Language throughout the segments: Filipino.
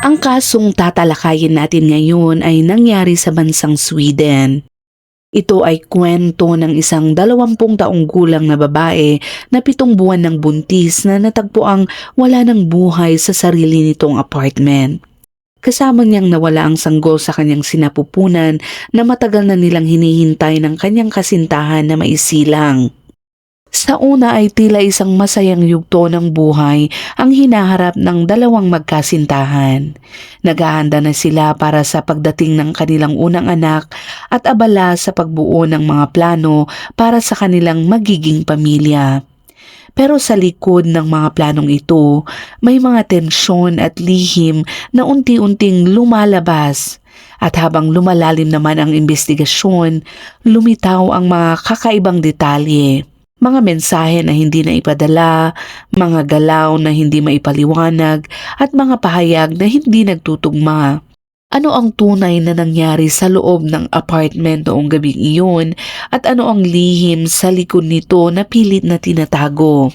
Ang kasong tatalakayin natin ngayon ay nangyari sa bansang Sweden. Ito ay kwento ng isang 20 taong gulang na babae na 7 buwan ng buntis na natagpuang wala ng buhay sa sarili nitong apartment. Kasama niyang nawala ang sanggol sa kanyang sinapupunan na matagal na nilang hinihintay ng kanyang kasintahan na maisilang. Sa una ay tila isang masayang yugto ng buhay ang hinaharap ng dalawang magkasintahan. Naghahanda na sila para sa pagdating ng kanilang unang anak at abala sa pagbuo ng mga plano para sa kanilang magiging pamilya. Pero sa likod ng mga planong ito, may mga tensyon at lihim na unti-unting lumalabas. At habang lumalalim naman ang investigasyon, lumitaw ang mga kakaibang detalye. Mga mensahe na hindi na ipadala, mga galaw na hindi maipaliwanag, at mga pahayag na hindi nagtutugma. Ano ang tunay na nangyari sa loob ng apartment noong gabing iyon at ano ang lihim sa likod nito na pilit na tinatago?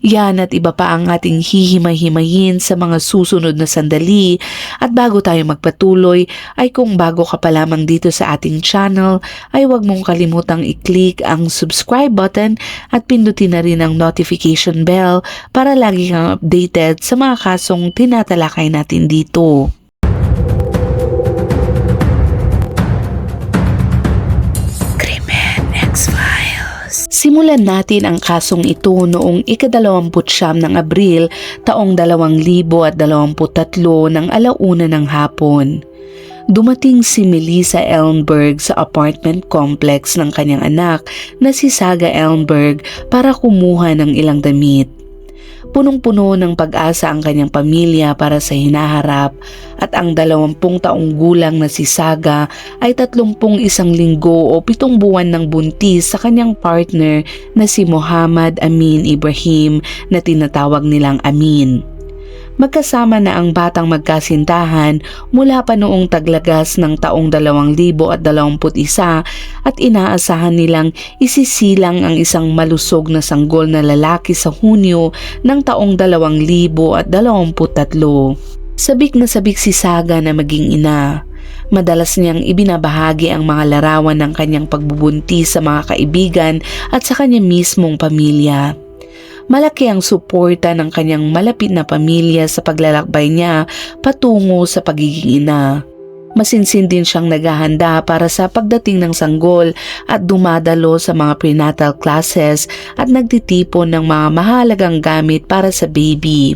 Yan at iba pa ang ating hihimay-himayin sa mga susunod na sandali at bago tayo magpatuloy ay kung bago ka pa lamang dito sa ating channel ay huwag mong kalimutang i-click ang subscribe button at pindutin na rin ang notification bell para lagi kang updated sa mga kasong tinatalakay natin dito. Simulan natin ang kasong ito noong ika-29 ng Abril taong 2023 ng 1:00 ng hapon. Dumating si Melissa Ellenberg sa apartment complex ng kanyang anak na si Saga Ellenberg para kumuha ng ilang damit. Punong-puno ng pag-asa ang kanyang pamilya para sa hinaharap at ang 20 taong gulang na si Saga ay 31 linggo o 7 buwan ng buntis sa kanyang partner na si Muhammad Amin Ibrahim na tinatawag nilang Amin. Magkasama na ang batang magkasintahan mula pa noong taglagas ng taong 2021 at inaasahan nilang isisilang ang isang malusog na sanggol na lalaki sa Hunyo ng taong 2023. Sabik na sabik si Saga na maging ina. Madalas niyang ibinabahagi ang mga larawan ng kanyang pagbubuntis sa mga kaibigan at sa kanya mismong pamilya. Malaki ang suporta ng kanyang malapit na pamilya sa paglalakbay niya patungo sa pagiging ina. Masinsin din siyang naghahanda para sa pagdating ng sanggol at dumadalo sa mga prenatal classes at nagtitipon ng mga mahalagang gamit para sa baby.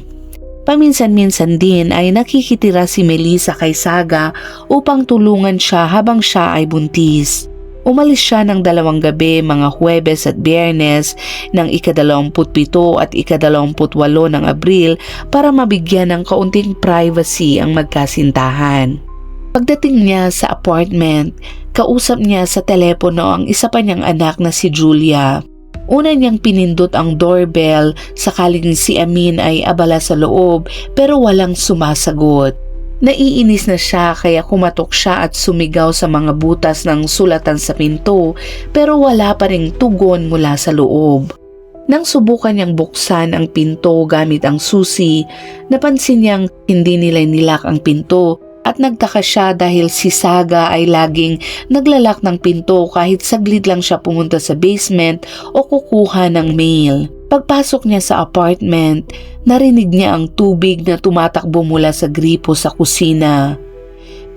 Paminsan-minsan din ay nakikitira si Melissa kay Saga upang tulungan siya habang siya ay buntis. Umalis siya ng 2 gabi mga Huwebes at Biyernes ng ika-27 at ika-28 ng Abril para mabigyan ng kaunting privacy ang magkasintahan. Pagdating niya sa apartment, kausap niya sa telepono ang isa pa niyang anak na si Julia. Una niyang pinindot ang doorbell sakaling si Amin ay abala sa loob pero walang sumasagot. Naiinis na siya kaya kumatok siya at sumigaw sa mga butas ng sulatan sa pinto pero wala pa ring tugon mula sa loob. Nang subukan niyang buksan ang pinto gamit ang susi, napansin niyang hindi nila nilak ang pinto at nagtaka siya dahil si Saga ay laging naglalak ng pinto kahit saglit lang siya pumunta sa basement o kukuha ng mail. Pagpasok niya sa apartment, narinig niya ang tubig na tumatakbo mula sa gripo sa kusina.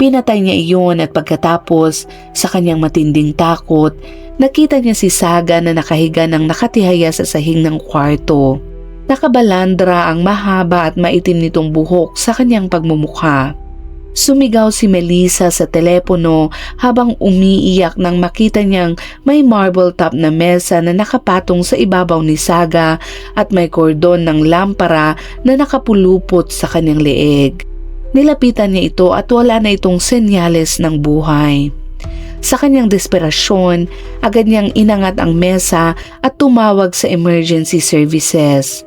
Pinatay niya iyon at pagkatapos, sa kanyang matinding takot, nakita niya si Saga na nakahiga ng nakatihaya sa sahig ng kwarto. Nakabalandra ang mahaba at maitim nitong buhok sa kanyang pagmumukha. Sumigaw si Melissa sa telepono habang umiiyak nang makita niyang may marble top na mesa na nakapatong sa ibabaw ni Saga at may kordon ng lampara na nakapulupot sa kanyang leeg. Nilapitan niya ito at wala na itong senyales ng buhay. Sa kanyang desperasyon, agad niyang inangat ang mesa at tumawag sa emergency services.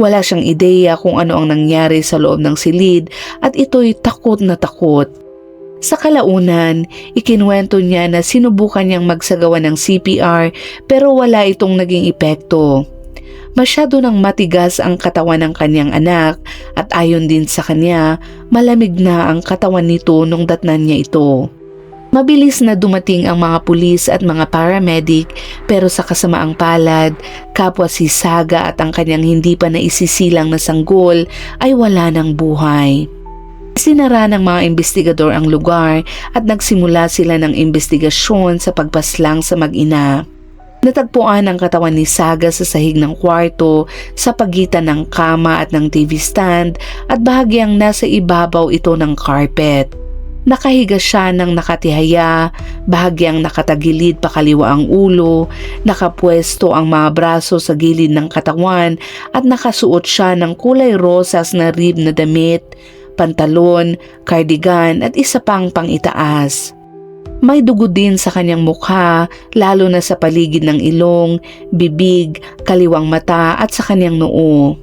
Wala siyang ideya kung ano ang nangyari sa loob ng silid at ito'y takot na takot. Sa kalaunan, ikinuwento niya na sinubukan niyang magsagawa ng CPR pero wala itong naging epekto. Masyado nang matigas ang katawan ng kanyang anak at ayon din sa kanya, malamig na ang katawan nito nung datnan niya ito. Mabilis na dumating ang mga pulis at mga paramedic pero sa kasamaang palad, kapwa si Saga at ang kanyang hindi pa naisisilang na sanggol ay wala ng buhay. Sinara ng mga investigador ang lugar at nagsimula sila ng investigasyon sa pagpaslang sa mag-ina. Natagpuan ang katawan ni Saga sa sahig ng kwarto sa pagitan ng kama at ng TV stand at bahagyang nasa ibabaw ito ng carpet. Nakahiga siya ng nakatihaya, bahagyang nakatagilid pakaliwa ang ulo, nakapwesto ang mga braso sa gilid ng katawan at nakasuot siya ng kulay rosas na rib na damit, pantalon, cardigan at isa pang pangitaas. May dugo din sa kanyang mukha, lalo na sa paligid ng ilong, bibig, kaliwang mata at sa kanyang noo.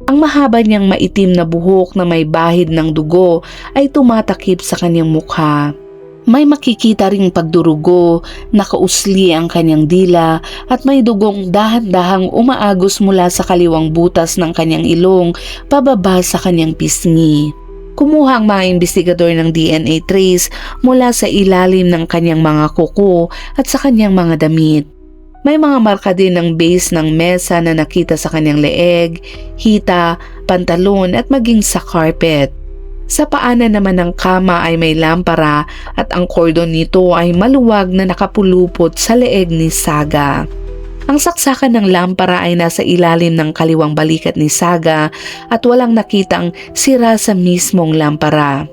Ang mahaba niyang maitim na buhok na may bahid ng dugo ay tumatakip sa kanyang mukha. May makikita ring pagdurugo, nakausli ang kanyang dila at may dugong dahan-dahang umaagos mula sa kaliwang butas ng kanyang ilong pababa sa kanyang pisngi. Kumuha ang mga investigador ng DNA trace mula sa ilalim ng kanyang mga kuko at sa kanyang mga damit. May mga marka din ng base ng mesa na nakita sa kanyang leeg, hita, pantalon at maging sa carpet. Sa paanan naman ng kama ay may lampara at ang kordon nito ay maluwag na nakapulupot sa leeg ni Saga. Ang saksakan ng lampara ay nasa ilalim ng kaliwang balikat ni Saga at walang nakitang sira sa mismong lampara.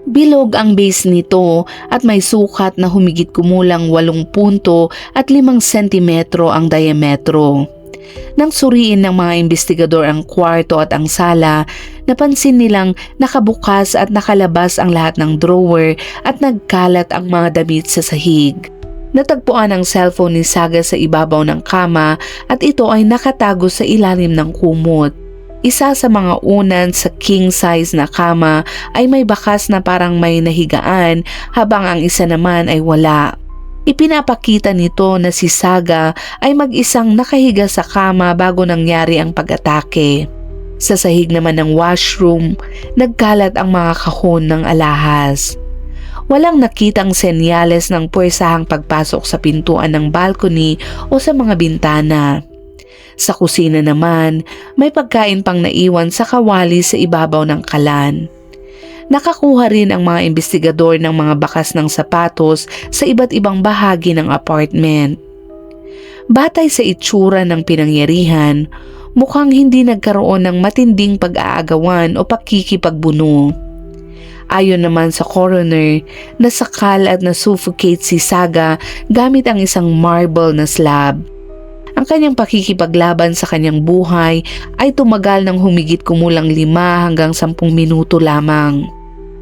Bilog ang base nito at may sukat na humigit kumulang 8 punto at 5 sentimetro ang diametro. Nang suriin ng mga investigador ang kwarto at ang sala, napansin nilang nakabukas at nakalabas ang lahat ng drawer at nagkalat ang mga damit sa sahig. Natagpuan ang cellphone ni Saga sa ibabaw ng kama at ito ay nakatago sa ilalim ng kumot. Isa sa mga unan sa king size na kama ay may bakas na parang may nahigaan habang ang isa naman ay wala. Ipinapakita nito na si Saga ay mag-isang nakahiga sa kama bago nangyari ang pag-atake. Sa sahig naman ng washroom, nagkalat ang mga kahon ng alahas. Walang nakitang senyales ng puwersahang pagpasok sa pintuan ng balcony o sa mga bintana. Sa kusina naman, may pagkain pang naiwan sa kawali sa ibabaw ng kalan. Nakakuha rin ang mga investigador ng mga bakas ng sapatos sa iba't ibang bahagi ng apartment. Batay sa itsura ng pinangyarihan, mukhang hindi nagkaroon ng matinding pag-aagawan o pakikipagbuno. Ayon naman sa coroner, nasakal at nasuffocate si Saga gamit ang isang marble na slab. Ang kanyang pakikipaglaban sa kanyang buhay ay tumagal ng humigit kumulang 5 hanggang 10 minuto lamang.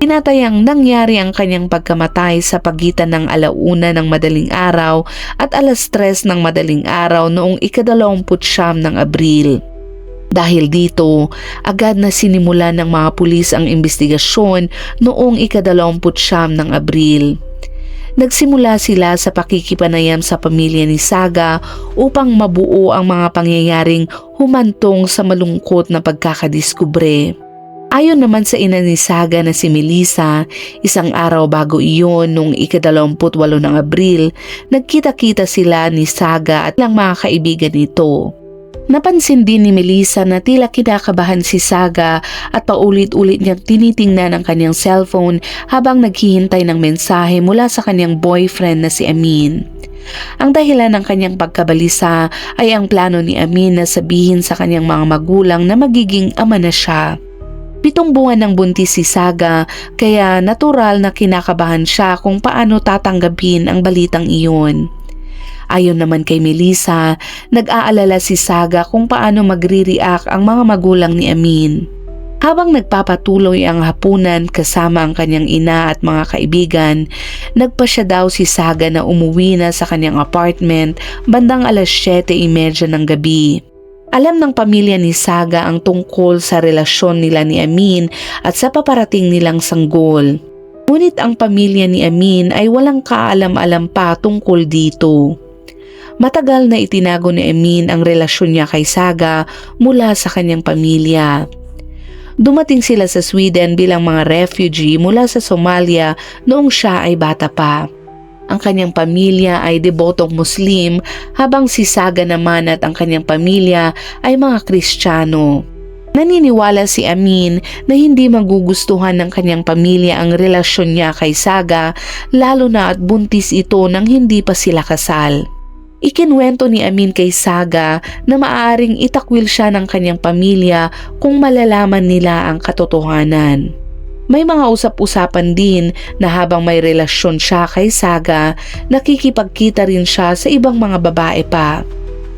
Tinatayang nangyari ang kanyang pagkamatay sa pagitan ng 1:00 ng madaling araw at 3:00 ng madaling araw noong ika-29 ng Abril. Dahil dito, agad na sinimulan ng mga pulis ang investigasyon noong ika-29 ng Abril. Nagsimula sila sa pakikipanayam sa pamilya ni Saga upang mabuo ang mga pangyayaring humantong sa malungkot na pagkakadiskubre. Ayon naman sa ina ni Saga na si Melissa, isang araw bago iyon noong ika-28 ng Abril, nagkita-kita sila ni Saga at ilang mga kaibigan nito. Napansin din ni Melissa na tila kinakabahan si Saga at paulit-ulit niyang tinitingnan ang kanyang cellphone habang naghihintay ng mensahe mula sa kanyang boyfriend na si Amin. Ang dahilan ng kanyang pagkabalisa ay ang plano ni Amin na sabihin sa kanyang mga magulang na magiging ama na siya. 7 buwan ng buntis si Saga kaya natural na kinakabahan siya kung paano tatanggapin ang balitang iyon. Ayon naman kay Melissa, nag-aalala si Saga kung paano magre-react ang mga magulang ni Amin. Habang nagpapatuloy ang hapunan kasama ang kanyang ina at mga kaibigan, nagpa siya daw si Saga na umuwi na sa kanyang apartment bandang 7:30 ng gabi. Alam ng pamilya ni Saga ang tungkol sa relasyon nila ni Amin at sa paparating nilang sanggol. Ngunit ang pamilya ni Amin ay walang kaalam-alam pa tungkol dito. Matagal na itinago ni Amin ang relasyon niya kay Saga mula sa kanyang pamilya. Dumating sila sa Sweden bilang mga refugee mula sa Somalia noong siya ay bata pa. Ang kanyang pamilya ay debotong Muslim habang si Saga naman at ang kanyang pamilya ay mga Kristiyano. Naniniwala si Amin na hindi magugustuhan ng kanyang pamilya ang relasyon niya kay Saga, lalo na at buntis ito nang hindi pa sila kasal. Ikinwento ni Amin kay Saga na maaaring itakwil siya ng kanyang pamilya kung malalaman nila ang katotohanan. May mga usap-usapan din na habang may relasyon siya kay Saga, nakikipagkita rin siya sa ibang mga babae pa.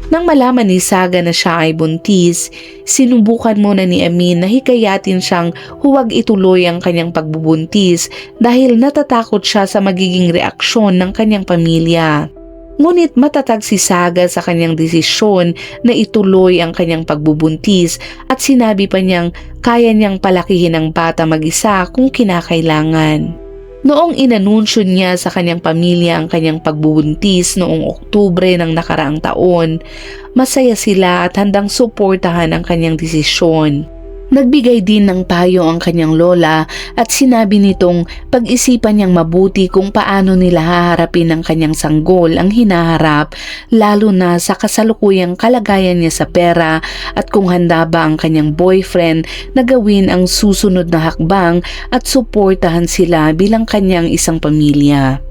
Nang malaman ni Saga na siya ay buntis, sinubukan muna ni Amin na hikayatin siyang huwag ituloy ang kanyang pagbubuntis dahil natatakot siya sa magiging reaksyon ng kanyang pamilya. Ngunit matatag si Saga sa kanyang desisyon na ituloy ang kanyang pagbubuntis at sinabi pa niyang kaya niyang palakihin ang bata mag-isa kung kinakailangan. Noong inanunsyo niya sa kanyang pamilya ang kanyang pagbubuntis noong Oktubre ng nakaraang taon, masaya sila at handang suportahan ang kanyang desisyon. Nagbigay din ng payo ang kanyang lola at sinabi nitong pag-isipan niyang mabuti kung paano nila haharapin ng kanyang sanggol ang hinaharap, lalo na sa kasalukuyang kalagayan niya sa pera at kung handa ba ang kanyang boyfriend na gawin ang susunod na hakbang at suportahan sila bilang kanyang isang pamilya.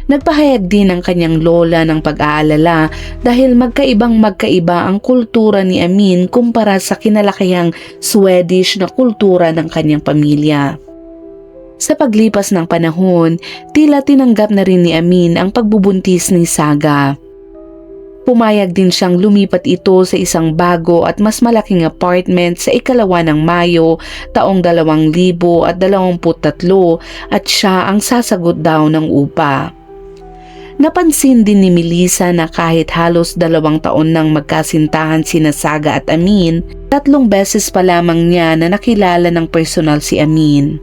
Nagpahayag din ang kanyang lola ng pag-aalala dahil magkaiba ang kultura ni Amin kumpara sa kinalakihang Swedish na kultura ng kanyang pamilya. Sa paglipas ng panahon, tila tinanggap na rin ni Amin ang pagbubuntis ni Saga. Pumayag din siyang lumipat ito sa isang bago at mas malaking apartment sa 2 ng Mayo taong 2023 at siya ang sasagot daw ng upa. Napansin din ni Melissa na kahit halos 2 taon nang magkasintahan sina Saga at Amin, 3 beses pa lamang niya na nakilala ng personal si Amin.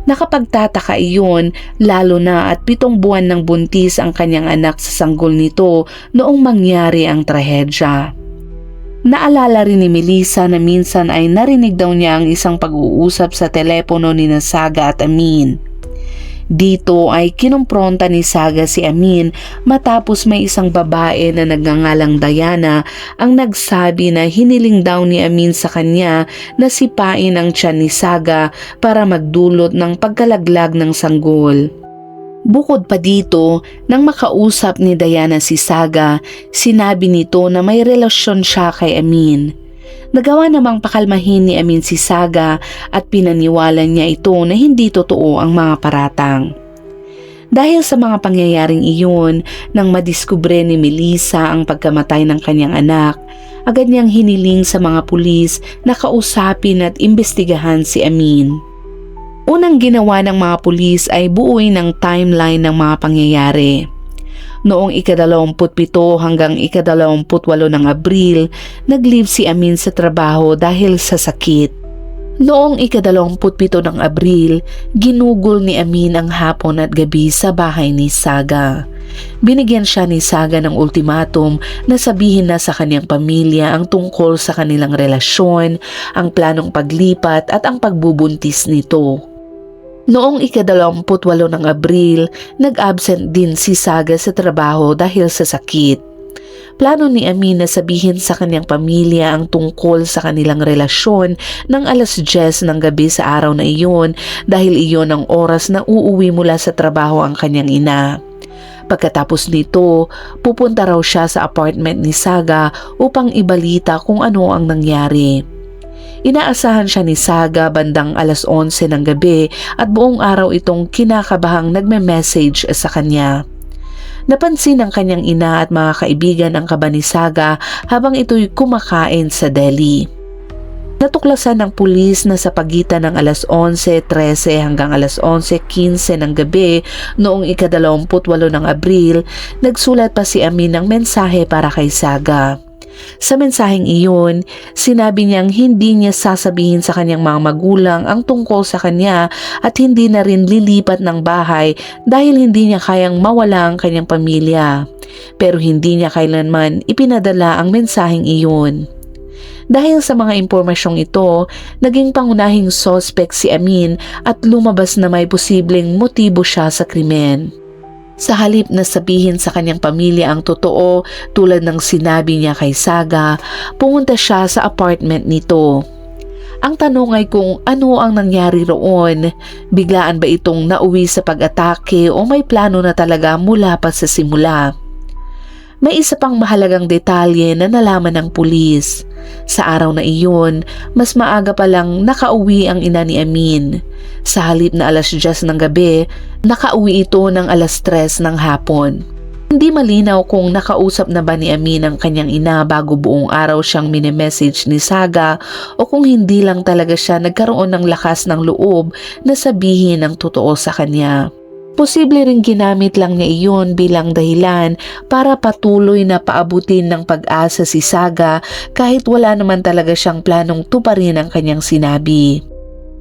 Nakapagtataka iyon lalo na at 7 buwan ng buntis ang kanyang anak sa sanggol nito noong mangyari ang trahedya. Naalala rin ni Melissa na minsan ay narinig daw niya ang isang pag-uusap sa telepono ni Saga at Amin. Dito ay kinumpronta ni Saga si Amin matapos may isang babae na nagngangalang Diana ang nagsabi na hiniling daw ni Amin sa kanya na sipain ang tiyan ni Saga para magdulot ng pagkalaglag ng sanggol. Bukod pa dito, nang makausap ni Diana si Saga, sinabi nito na may relasyon siya kay Amin. Nagawa namang pakalmahin ni Amin si Saga at pinaniwala niya ito na hindi totoo ang mga paratang. Dahil sa mga pangyayaring iyon, nang madiskubre ni Melissa ang pagkamatay ng kanyang anak, agad niyang hiniling sa mga pulis na kausapin at imbestigahan si Amin. Unang ginawa ng mga pulis ay buuin ang timeline ng mga pangyayari. Noong 27 hanggang 28 ng Abril, nag-leave si Amin sa trabaho dahil sa sakit. Noong 27 ng Abril, ginugol ni Amin ang hapon at gabi sa bahay ni Saga. Binigyan siya ni Saga ng ultimatum na sabihin na sa kanyang pamilya ang tungkol sa kanilang relasyon, ang planong paglipat at ang pagbubuntis nito. Noong 28 ng Abril, nag-absent din si Saga sa trabaho dahil sa sakit. Plano ni Amin na sabihin sa kanyang pamilya ang tungkol sa kanilang relasyon ng 10:00 ng gabi sa araw na iyon dahil iyon ang oras na uuwi mula sa trabaho ang kanyang ina. Pagkatapos nito, pupunta raw siya sa apartment ni Saga upang ibalita kung ano ang nangyari. Inaasahan siya ni Saga bandang 11:00 ng gabi at buong araw itong kinakabahang nagme-message sa kanya. Napansin ng kanyang ina at mga kaibigan ang kaba ni Saga habang ito'y kumakain sa deli. Natuklasan ng pulis na sa pagitan ng 11:13 hanggang 11:15 ng gabi noong 28 ng Abril, nagsulat pa si Amin ng mensahe para kay Saga. Sa mensaheng iyon, sinabi niyang hindi niya sasabihin sa kanyang mga magulang ang tungkol sa kanya at hindi na rin lilipat ng bahay dahil hindi niya kayang mawala ang kanyang pamilya. Pero hindi niya kailanman ipinadala ang mensaheng iyon. Dahil sa mga impormasyong ito, naging pangunahing suspect si Amin at lumabas na may posibleng motibo siya sa krimen. Sa halip na sabihin sa kanyang pamilya ang totoo tulad ng sinabi niya kay Saga, pumunta siya sa apartment nito. Ang tanong ay kung ano ang nangyari roon. Biglaan ba itong nauwi sa pag-atake o may plano na talaga mula pa sa simula? May isa pang mahalagang detalye na nalaman ng pulis. Sa araw na iyon, mas maaga pa lang nakauwi ang ina ni Amin. Sa halip na 10:00 ng gabi, nakauwi ito ng 3:00 ng hapon. Hindi malinaw kung nakausap na ba ni Amin ang kanyang ina bago buong araw siyang mini-message ni Saga o kung hindi lang talaga siya nagkaroon ng lakas ng loob na sabihin ang totoo sa kanya. Posible ring ginamit lang niya iyon bilang dahilan para patuloy na paabutin ng pag-asa si Saga kahit wala naman talaga siyang planong tuparin ang kanyang sinabi.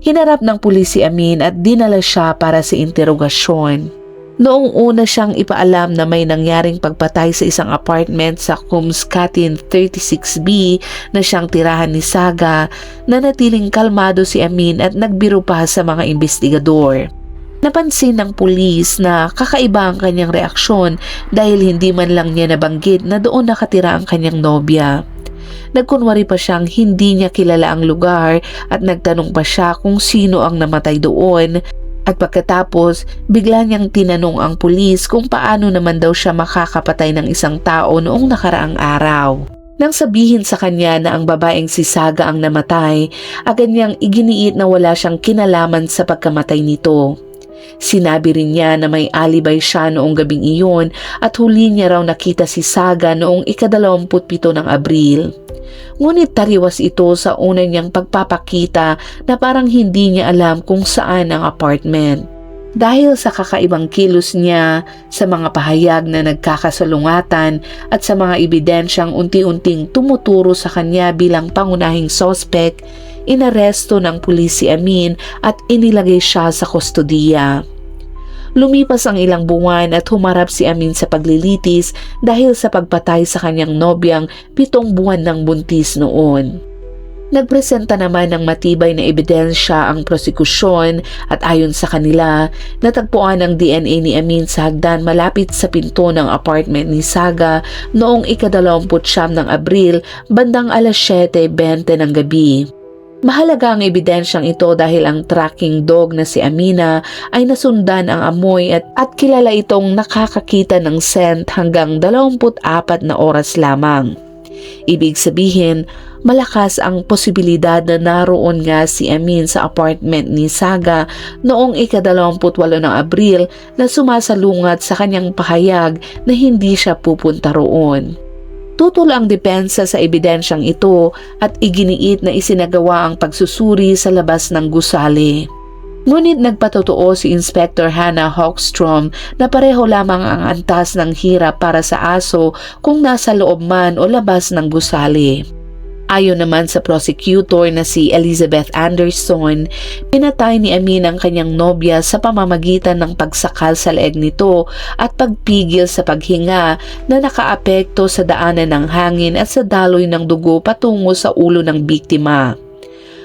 Hinarap ng pulis si Amin at dinala siya para sa interogasyon. Noong una siyang ipaalam na may nangyaring pagpatay sa isang apartment sa Kumskatin 36B na siyang tirahan ni Saga, nanatiling kalmado si Amin at nagbiro pa sa mga investigador. Napansin ng pulis na kakaiba ang kanyang reaksyon dahil hindi man lang niya nabanggit na doon nakatira ang kanyang nobya. Nagkunwari pa siyang hindi niya kilala ang lugar at nagtanong pa siya kung sino ang namatay doon. At pagkatapos, bigla niyang tinanong ang pulis kung paano naman daw siya makakapatay ng isang tao noong nakaraang araw. Nang sabihin sa kanya na ang babaeng si Saga ang namatay, agad niyang iginiit na wala siyang kinalaman sa pagkamatay nito. Sinabi rin niya na may alibay siya noong gabing iyon at huli niya raw nakita si Saga noong 27 ng Abril. Ngunit tariwas ito sa una niyang pagpapakita na parang hindi niya alam kung saan ang apartment. Dahil sa kakaibang kilos niya, sa mga pahayag na nagkakasalungatan at sa mga ebidensyang unti-unting tumuturo sa kanya bilang pangunahing suspect, inaresto ng pulis si Amin at inilagay siya sa kustodiya. Lumipas ang ilang buwan at humarap si Amin sa paglilitis dahil sa pagpatay sa kanyang nobyang 7 buwan ng buntis noon. Nagpresenta naman ng matibay na ebidensya ang prosekusyon at ayon sa kanila, natagpuan ang DNA ni Amin sa hagdan malapit sa pinto ng apartment ni Saga noong 29 ng Abril bandang 7:20 ng gabi. Mahalaga ang ebidensyang ito dahil ang tracking dog na si Amina ay nasundan ang amoy at kilala itong nakakakita ng scent hanggang 24 na oras lamang. Ibig sabihin, malakas ang posibilidad na naroon nga si Amin sa apartment ni Saga noong 28 ng Abril na sumasalungat sa kanyang pahayag na hindi siya pupunta roon. Tutol ang depensa sa ebidensyang ito at iginiit na isinagawa ang pagsusuri sa labas ng gusali. Ngunit nagpatotoo si Inspector Hannah Hawkstrom na pareho lamang ang antas ng hirap para sa aso kung nasa loob man o labas ng gusali. Ayon naman sa prosecutor na si Elizabeth Anderson, pinatay ni Amin ang kanyang nobya sa pamamagitan ng pagsakal sa leeg nito at pagpigil sa paghinga na nakaapekto sa daanan ng hangin at sa daloy ng dugo patungo sa ulo ng biktima.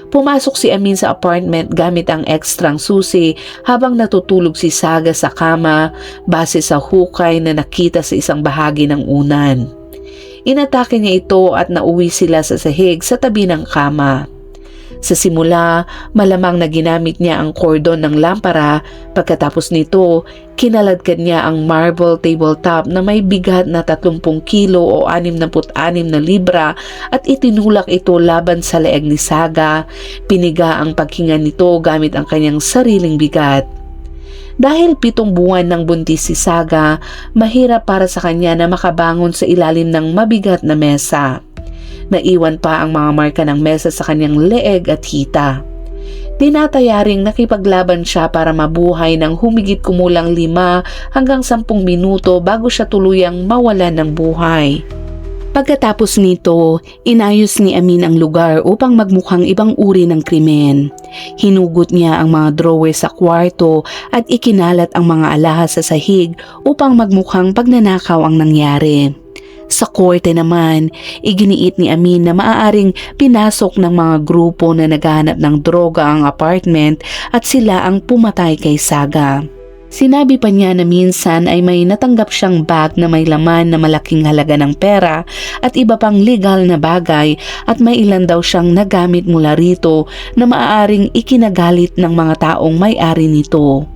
Pumasok si Amin sa apartment gamit ang ekstrang susi habang natutulog si Saga sa kama base sa hukay na nakita sa isang bahagi ng unan. Inatake niya ito at nauwi sila sa sahig sa tabi ng kama. Sa simula, malamang na ginamit niya ang kordon ng lampara. Pagkatapos nito, kinaladkad niya ang marble tabletop na may bigat na 30 kilo o 66 na libra at itinulak ito laban sa leeg ni Saga. Piniga ang paghinga nito gamit ang kanyang sariling bigat. Dahil 7 buwan ng buntis si Saga, mahirap para sa kanya na makabangon sa ilalim ng mabigat na mesa. Naiwan pa ang mga marka ng mesa sa kanyang leeg at hita. Tinatayaring nakipaglaban siya para mabuhay ng humigit kumulang 5 hanggang 10 minuto bago siya tuluyang mawalan ng buhay. Pagkatapos nito, inayos ni Amin ang lugar upang magmukhang ibang uri ng krimen. Hinugot niya ang mga drawer sa kwarto at ikinalat ang mga alahas sa sahig upang magmukhang pagnanakaw ang nangyari. Sa korte naman, iginiit ni Amin na maaaring pinasok ng mga grupo na naghahanap ng droga ang apartment at sila ang pumatay kay Saga. Sinabi pa niya na minsan ay may natanggap siyang bag na may laman na malaking halaga ng pera at iba pang legal na bagay at may ilan daw siyang nagamit mula rito na maaaring ikinagalit ng mga taong may-ari nito.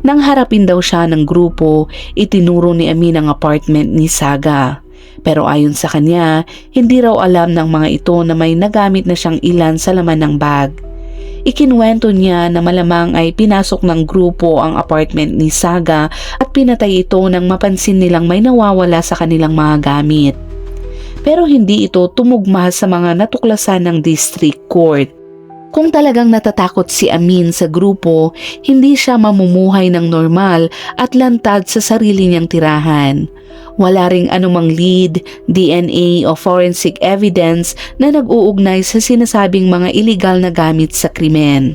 Nang harapin daw siya ng grupo, itinuro ni Amin ang apartment ni Saga. Pero ayon sa kanya, hindi raw alam ng mga ito na may nagamit na siyang ilan sa laman ng bag. Ikinuwento niya na malamang ay pinasok ng grupo ang apartment ni Saga at pinatay ito nang mapansin nilang may nawawala sa kanilang mga gamit. Pero hindi ito tumugma sa mga natuklasan ng district court. Kung talagang natatakot si Amin sa grupo, hindi siya mamumuhay ng normal at lantad sa sarili niyang tirahan. Wala ring anumang lead, DNA o forensic evidence na nag-uugnay sa sinasabing mga iligal na gamit sa krimen.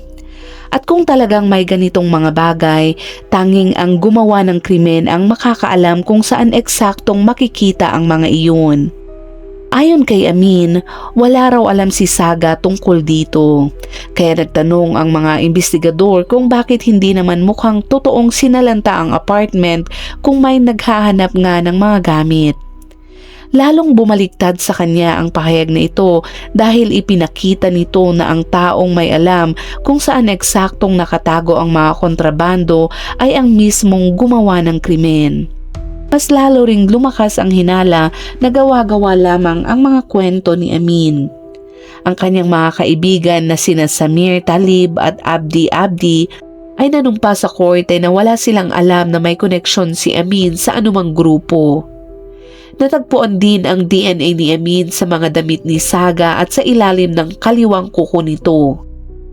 At kung talagang may ganitong mga bagay, tanging ang gumawa ng krimen ang makakaalam kung saan eksaktong makikita ang mga iyon. Ayon kay Amin, wala raw alam si Saga tungkol dito. Kaya nagtanong ang mga investigador kung bakit hindi naman mukhang totoong sinalanta ang apartment kung may naghahanap nga ng mga gamit. Lalong bumaliktad sa kanya ang pahayag na ito dahil ipinakita nito na ang taong may alam kung saan eksaktong nakatago ang mga kontrabando ay ang mismong gumawa ng krimen. Mas lalo ring lumakas ang hinala na gawa-gawa lamang ang mga kwento ni Amin. Ang kanyang mga kaibigan na sina Samir Talib at Abdi ay nanumpa sa korte na wala silang alam na may koneksyon si Amin sa anumang grupo. Natagpuan din ang DNA ni Amin sa mga damit ni Saga at sa ilalim ng kaliwang kuko nito.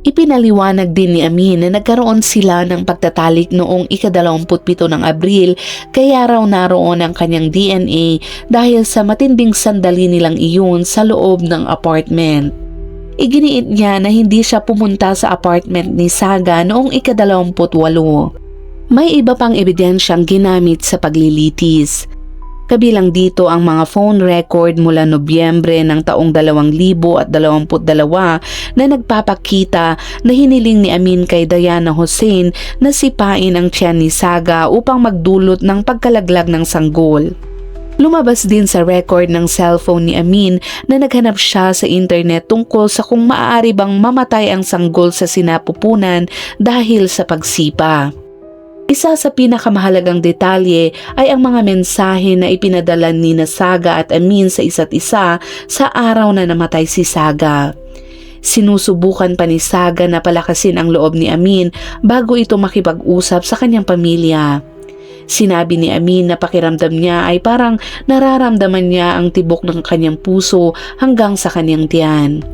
Ipinaliwanag din ni Amin na nagkaroon sila ng pagtatalik noong ika-27 ng Abril kaya raw naroon ang kanyang DNA dahil sa matinding sandali nilang iyon sa loob ng apartment. Iginiit niya na hindi siya pumunta sa apartment ni Saga noong ika-28. May iba pang ebidensyang ginamit sa paglilitis. Kabilang dito ang mga phone record mula Nobyembre ng taong 2022 na nagpapakita na hiniling ni Amin kay Diana Hussein na sipain ang tiyan ni Saga upang magdulot ng pagkalaglag ng sanggol. Lumabas din sa record ng cellphone ni Amin na naghanap siya sa internet tungkol sa kung maaari bang mamatay ang sanggol sa sinapupunan dahil sa pagsipa. Isa sa pinakamahalagang detalye ay ang mga mensahe na ipinadala ni Saga at Amin sa isa't isa sa araw na namatay si Saga. Sinusubukan pa ni Saga na palakasin ang loob ni Amin bago ito makipag-usap sa kanyang pamilya. Sinabi ni Amin na pakiramdam niya ay parang nararamdaman niya ang tibok ng kanyang puso hanggang sa kanyang tiyan.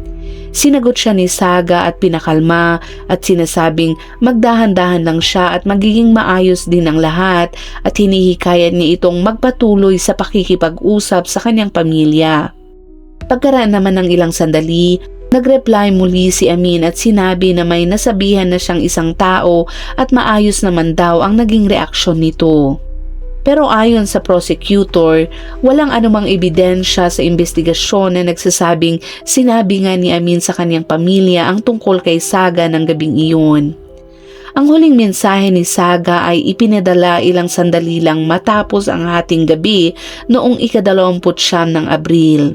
Sinagot siya ni Saga at pinakalma at sinasabing magdahan-dahan lang siya at magiging maayos din ang lahat at hinihikayat niya itong magpatuloy sa pakikipag-usap sa kanyang pamilya. Pagkaraan naman ng ilang sandali, nag-reply muli si Amin at sinabi na may nasabihan na siyang isang tao at maayos naman daw ang naging reaksyon nito. Pero ayon sa prosecutor, walang anumang ebidensya sa investigasyon na nagsasabing sinabi nga ni Amin sa kanyang pamilya ang tungkol kay Saga ng gabing iyon. Ang huling mensahe ni Saga ay ipinadala ilang sandali lang matapos ang hating gabi noong ika-29 ng Abril.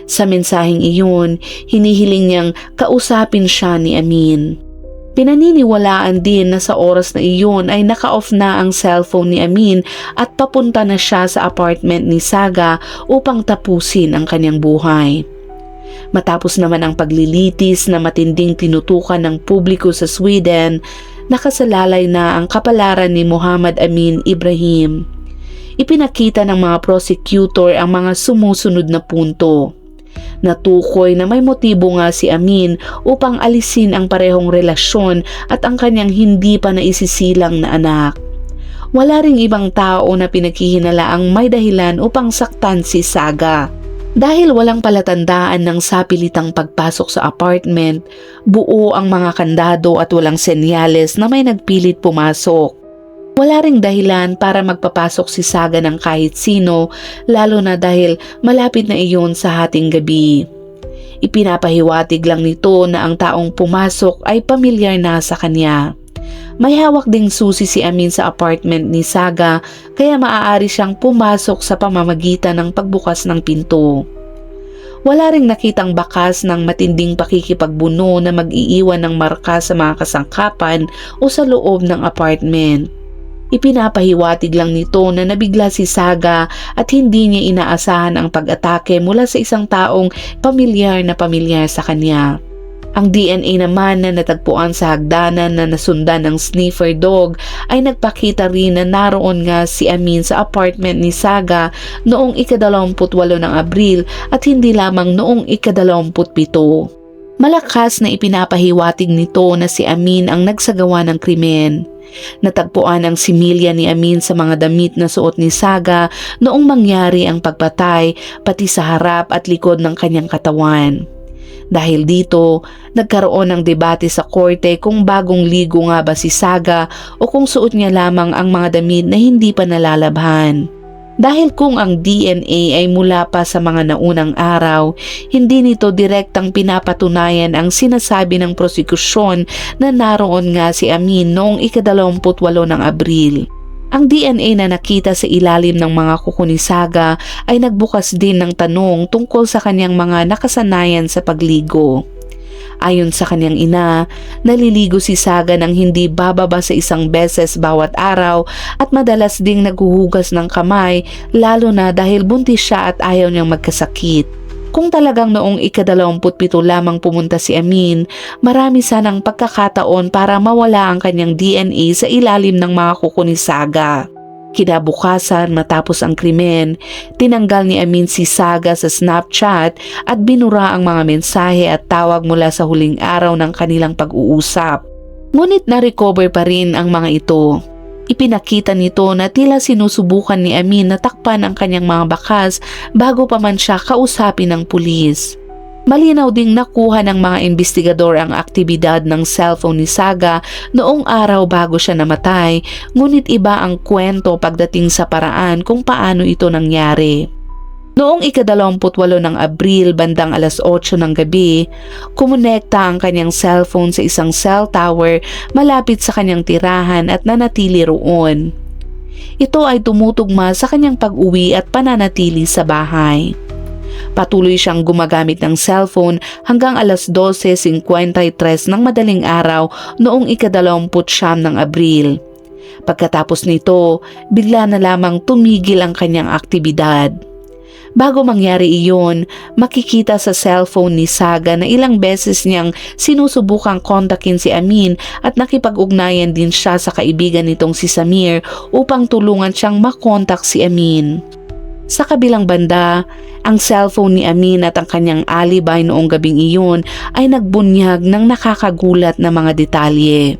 Sa mensaheng iyon, hinihiling niyang kausapin siya ni Amin. Pinaniniwalaan din na sa oras na iyon ay naka-off na ang cellphone ni Amin at papunta na siya sa apartment ni Saga upang tapusin ang kanyang buhay. Matapos naman ang paglilitis na matinding tinutukan ng publiko sa Sweden, nakasalalay na ang kapalaran ni Muhammad Amin Ibrahim. Ipinakita ng mga prosecutor ang mga sumusunod na punto. Natukoy na may motibo nga si Amin upang alisin ang parehong relasyon at ang kanyang hindi pa naisisilang na anak. Wala ring ibang tao na pinaghihinalaang may dahilan upang saktan si Saga. Dahil walang palatandaan ng sapilitang pagpasok sa apartment, buo ang mga kandado at walang senyales na may nagpilit pumasok. Wala ring dahilan para magpapasok si Saga ng kahit sino, lalo na dahil malapit na iyon sa hating gabi. Ipinapahiwatig lang nito na ang taong pumasok ay pamilyar na sa kanya. May hawak ding susi si Amin sa apartment ni Saga, kaya maaari siyang pumasok sa pamamagitan ng pagbukas ng pinto. Wala ring nakitang bakas ng matinding pakikipagbuno na mag-iiwan ng marka sa mga kasangkapan o sa loob ng apartment. Ipinapahiwatig lang nito na nabigla si Saga at hindi niya inaasahan ang pag-atake mula sa isang taong pamilyar sa kanya. Ang DNA naman na natagpuan sa hagdanan na nasundan ng sniffer dog ay nagpakita rin na naroon nga si Amin sa apartment ni Saga noong ika-28 ng Abril at hindi lamang noong ika-27. Malakas na ipinapahiwatig nito na si Amin ang nagsagawa ng krimen. Natagpuan ang similya ni Amin sa mga damit na suot ni Saga noong mangyari ang pagpatay, pati sa harap at likod ng kanyang katawan. Dahil dito, nagkaroon ng debate sa korte kung bagong ligo nga ba si Saga o kung suot niya lamang ang mga damit na hindi pa nalalabhan. Dahil kung ang DNA ay mula pa sa mga naunang araw, hindi nito direktang pinapatunayan ang sinasabi ng prosekusyon na naroon nga si Amin noong ika-28 ng Abril. Ang DNA na nakita sa ilalim ng mga kuko ni Saga ay nagbukas din ng tanong tungkol sa kanyang mga nakasanayan sa pagligo. Ayon sa kanyang ina, naliligo si Saga ng hindi bababa sa 1 beses bawat araw at madalas ding naghuhugas ng kamay, lalo na dahil buntis siya at ayaw niyang magkasakit. Kung talagang noong ika-27 lamang pumunta si Amin, marami sanang pagkakataon para mawala ang kanyang DNA sa ilalim ng mga kuko ni Saga. Kinabukasan matapos ang krimen, tinanggal ni Amin si Saga sa Snapchat at binura ang mga mensahe at tawag mula sa huling araw ng kanilang pag-uusap. Ngunit na-recover pa rin ang mga ito. Ipinakita nito na tila sinusubukan ni Amin na takpan ang kanyang mga bakas bago pa man siya kausapin ng pulis. Malinaw ding nakuha ng mga investigador ang aktibidad ng cellphone ni Saga noong araw bago siya namatay, ngunit iba ang kwento pagdating sa paraan kung paano ito nangyari. Noong ika-28 ng Abril bandang 8:00 ng gabi, kumonekta ang kanyang cellphone sa isang cell tower malapit sa kanyang tirahan at nanatili roon. Ito ay tumutugma sa kanyang pag-uwi at pananatili sa bahay. Patuloy siyang gumagamit ng cellphone hanggang 12:53 ng madaling araw noong ika-29 ng Abril. Pagkatapos nito, bigla na lamang tumigil ang kanyang aktibidad. Bago mangyari iyon, makikita sa cellphone ni Saga na ilang beses niyang sinusubukang kontakin si Amin at nakipag-ugnayan din siya sa kaibigan nitong si Samir upang tulungan siyang makontak si Amin. Sa kabilang banda, ang cellphone ni Amin at ang kanyang alibi noong gabing iyon ay nagbunyag ng nakakagulat na mga detalye.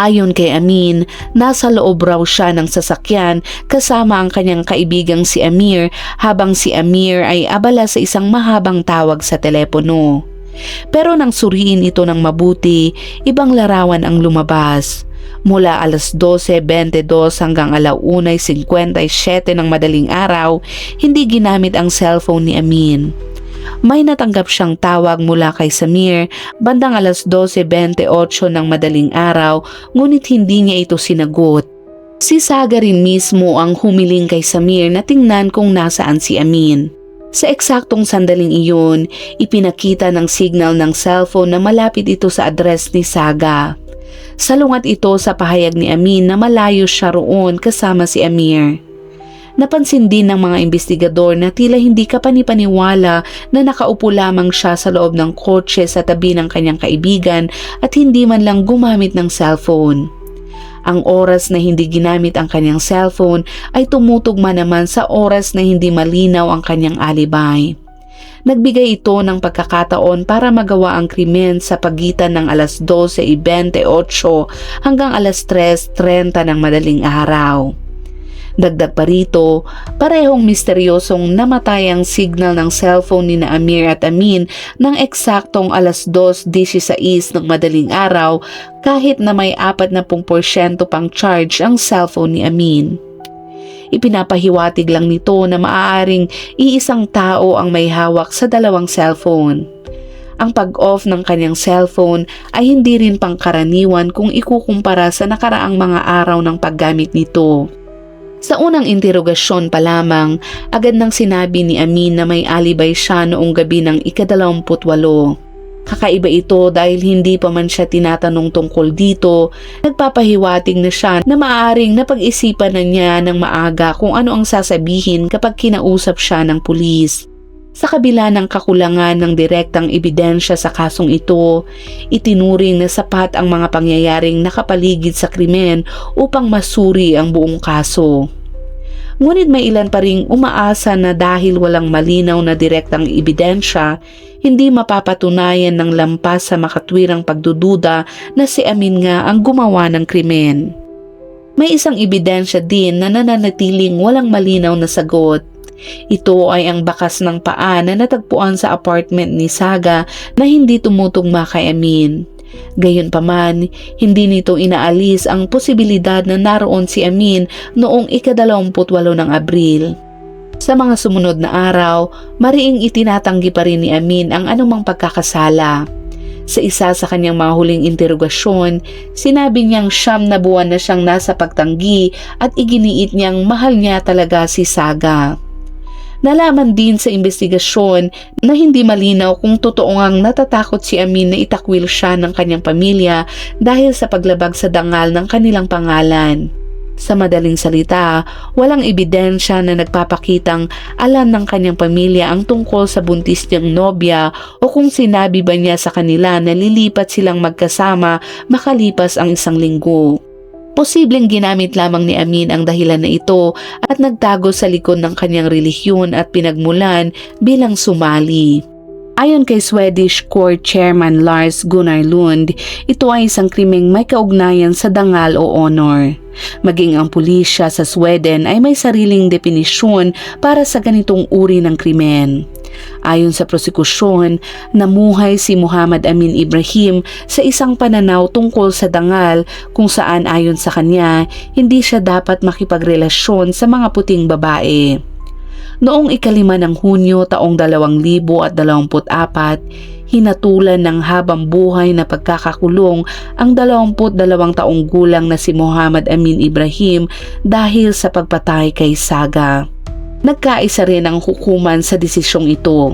Ayon kay Amin, nasa loob raw siya ng sasakyan kasama ang kanyang kaibigang si Amir habang si Amir ay abala sa isang mahabang tawag sa telepono. Pero nang suriin ito ng mabuti, ibang larawan ang lumabas. Mula 12:22 hanggang 1:57 ng madaling araw, hindi ginamit ang cellphone ni Amin. May natanggap siyang tawag mula kay Samir bandang 12:28 ng madaling araw, ngunit hindi niya ito sinagot. Si Saga rin mismo ang humiling kay Samir na tingnan kung nasaan si Amin. Sa eksaktong sandaling iyon, ipinakita ng signal ng cellphone na malapit ito sa address ni Saga. Salungat ito sa pahayag ni Amin na malayo siya roon kasama si Amir. Napansin din ng mga investigador na tila hindi kapanipaniwala na nakaupo lamang siya sa loob ng kotse sa tabi ng kanyang kaibigan at hindi man lang gumamit ng cellphone. Ang oras na hindi ginamit ang kanyang cellphone ay tumutugma naman sa oras na hindi malinaw ang kanyang alibay. Nagbigay ito ng pagkakataon para magawa ang krimen sa pagitan ng 12:28 hanggang 3:30 ng madaling araw. Dagdag pa rito, parehong misteryosong namatay ang signal ng cellphone ni na Amir at Amin ng eksaktong alas 2:16 ng madaling araw kahit na may 40% pang charge ang cellphone ni Amin. Ipinapahiwatig lang nito na maaaring iisang tao ang may hawak sa dalawang cellphone. Ang pag-off ng kanyang cellphone ay hindi rin pangkaraniwan kung ikukumpara sa nakaraang mga araw ng paggamit nito. Sa unang interogasyon pa lamang, agad nang sinabi ni Amin na may alibay siya noong gabi ng ika-28. Kakaiba ito dahil hindi pa man siya tinatanong tungkol dito, nagpapahiwatig na siya na maaaring napag-isipan na niya ng maaga kung ano ang sasabihin kapag kinausap siya ng pulis. Sa kabila ng kakulangan ng direktang ebidensya sa kasong ito, itinuring na sapat ang mga pangyayaring nakapaligid sa krimen upang masuri ang buong kaso. Ngunit may ilan pa ring umaasa na dahil walang malinaw na direktang ebidensya, hindi mapapatunayan ng lampas sa makatwirang pagdududa na si Amin nga ang gumawa ng krimen. May isang ebidensya din na nananatiling walang malinaw na sagot. Ito ay ang bakas ng paa na natagpuan sa apartment ni Saga na hindi tumutugma kay Amin. Gayunpaman, hindi nito inaalis ang posibilidad na naroon si Amin noong ika-28 ng Abril. Sa mga sumunod na araw, mariing itinatanggi pa rin ni Amin ang anumang pagkakasala. Sa isa sa kanyang mga huling interogasyon, sinabi niyang 9 na buwan na siyang nasa pagtanggi at iginiit niyang mahal niya talaga si Saga. Nalaman din sa investigasyon na hindi malinaw kung totoo ngang natatakot si Amin na itakwil siya ng kanyang pamilya dahil sa paglabag sa dangal ng kanilang pangalan. Sa madaling salita, walang ebidensya na nagpapakitang alam ng kanyang pamilya ang tungkol sa buntis niyang nobya o kung sinabi ba niya sa kanila na lilipat silang magkasama makalipas ang 1 linggo. Posibleng ginamit lamang ni Amin ang dahilan na ito at nagtago sa likod ng kanyang relihiyon at pinagmulan bilang sumali. Ayon kay Swedish Court Chairman Lars Gunnar Lund, ito ay isang krimeng may kaugnayan sa dangal o honor. Maging ang pulisya sa Sweden ay may sariling definisyon para sa ganitong uri ng krimen. Ayon sa prosekusyon, namuhay si Muhammad Amin Ibrahim sa isang pananaw tungkol sa dangal kung saan ayon sa kanya, hindi siya dapat makipagrelasyon sa mga puting babae. Noong ika-5 ng Hunyo taong 2024, hinatulan ng habang buhay na pagkakakulong ang 22 taong gulang na si Muhammad Amin Ibrahim dahil sa pagpatay kay Saga. Nagkaisa rin ang hukuman sa desisyong ito.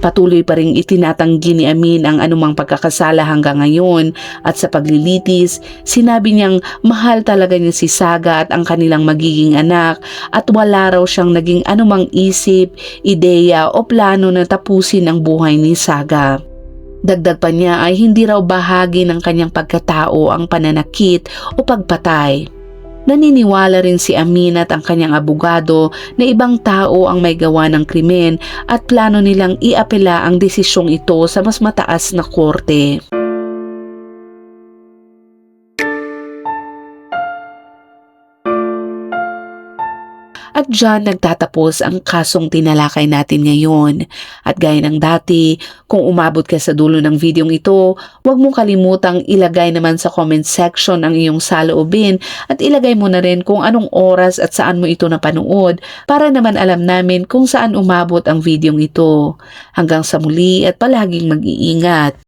Patuloy pa ring itinatanggi ni Amin ang anumang pagkakasala hanggang ngayon at sa paglilitis, sinabi niyang mahal talaga niya si Saga at ang kanilang magiging anak at wala raw siyang naging anumang isip, ideya o plano na tapusin ang buhay ni Saga. Dagdag pa niya ay hindi raw bahagi ng kanyang pagkatao ang pananakit o pagpatay. Naniniwala rin si Amin at ang kanyang abogado na ibang tao ang may gawa ng krimen at plano nilang iapela ang desisyong ito sa mas mataas na korte. At dyan nagtatapos ang kasong tinalakay natin ngayon. At gaya ng dati, kung umabot ka sa dulo ng videong ito, huwag mong kalimutang ilagay naman sa comment section ang iyong saloobin at ilagay mo na rin kung anong oras at saan mo ito napanood para naman alam namin kung saan umabot ang videong ito. Hanggang sa muli at palaging mag-iingat.